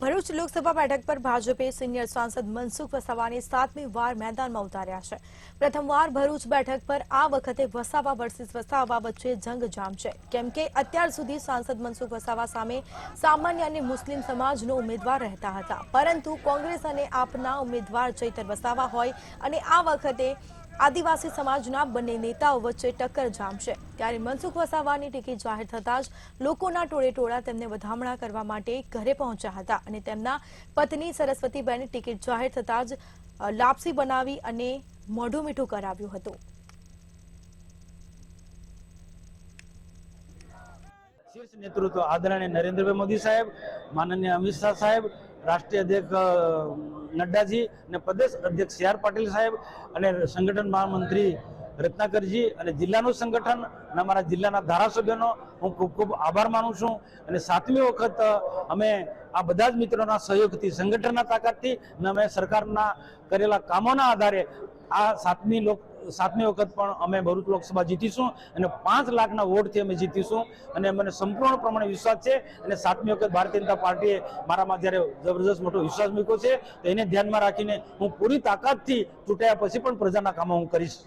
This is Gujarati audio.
ભરૂચ લોકસભા બેઠક પર ભાજપે સિનિયર સાંસદ મનસુખ વસાવાની 7મી વાર મેદાનમાં ઉતાર્યા છે। પ્રથમવાર ભરૂચ બેઠક પર આ વખતે વસાવા વર્સિસ વસાવા વચ્ચે જંગ જામશે, કેમ કે અત્યાર સુધી સાંસદ મનસુખ વસાવા સામે સામાન્ય અને મુસ્લિમ સમાજનો ઉમેદવાર રહેતા હતા, પરંતુ કોંગ્રેસ અને આપના ઉમેદવાર ચૈતર વસાવા હોય અને આ વખતે આદિવાસી સમાજના બંને નેતાઓ વચ્ચે ટક્કર જામશે। ત્યારે મનસુખ વસાવાની ટિકિટ જાહેર થતાં જ લોકોના ટોળેટોળા તેમને વધામણા કરવા માટે ઘરે પહોંચ્યા હતા અને તેમના પત્ની સરસ્વતીબેન ટિકિટ જાહેર થતાં જ લાપસી બનાવી અને મોઢું મીઠું કરાવ્યું હતું। शीर्ष नेतृत्व आदरणीय नरेंद्रभाई मोदी साहेब, माननीय अमित शाह साहेब, राष्ट्रीय अध्यक्ष नड्डा जी ने प्रदेश अध्यक्ष CR पाटिल साहेब અને સંગઠન મહામંત્રી રત્નાકરજી અને જિલ્લાનું સંગઠન અને અમારા જિલ્લાના ધારાસભ્યોનો હું ખૂબ ખૂબ આભાર માનું છું। અને 7મી વખત અમે આ બધા જ મિત્રોના સહયોગથી, સંગઠનના તાકાતથી અને અમે સરકારના કરેલા કામોના આધારે આ 7મી વખત પણ અમે ભરૂચ લોકસભા જીતીશું અને 5 લાખના વોટથી અમે જીતીશું અને મને સંપૂર્ણ પ્રમાણે વિશ્વાસ છે। અને 7મી વખત ભારતીય જનતા પાર્ટીએ મારામાં જ્યારે જબરદસ્ત મોટો વિશ્વાસ મૂક્યો છે તો એને ધ્યાનમાં રાખીને હું પૂરી તાકાતથી ચૂંટાયા પછી પણ પ્રજાના કામો હું કરીશ।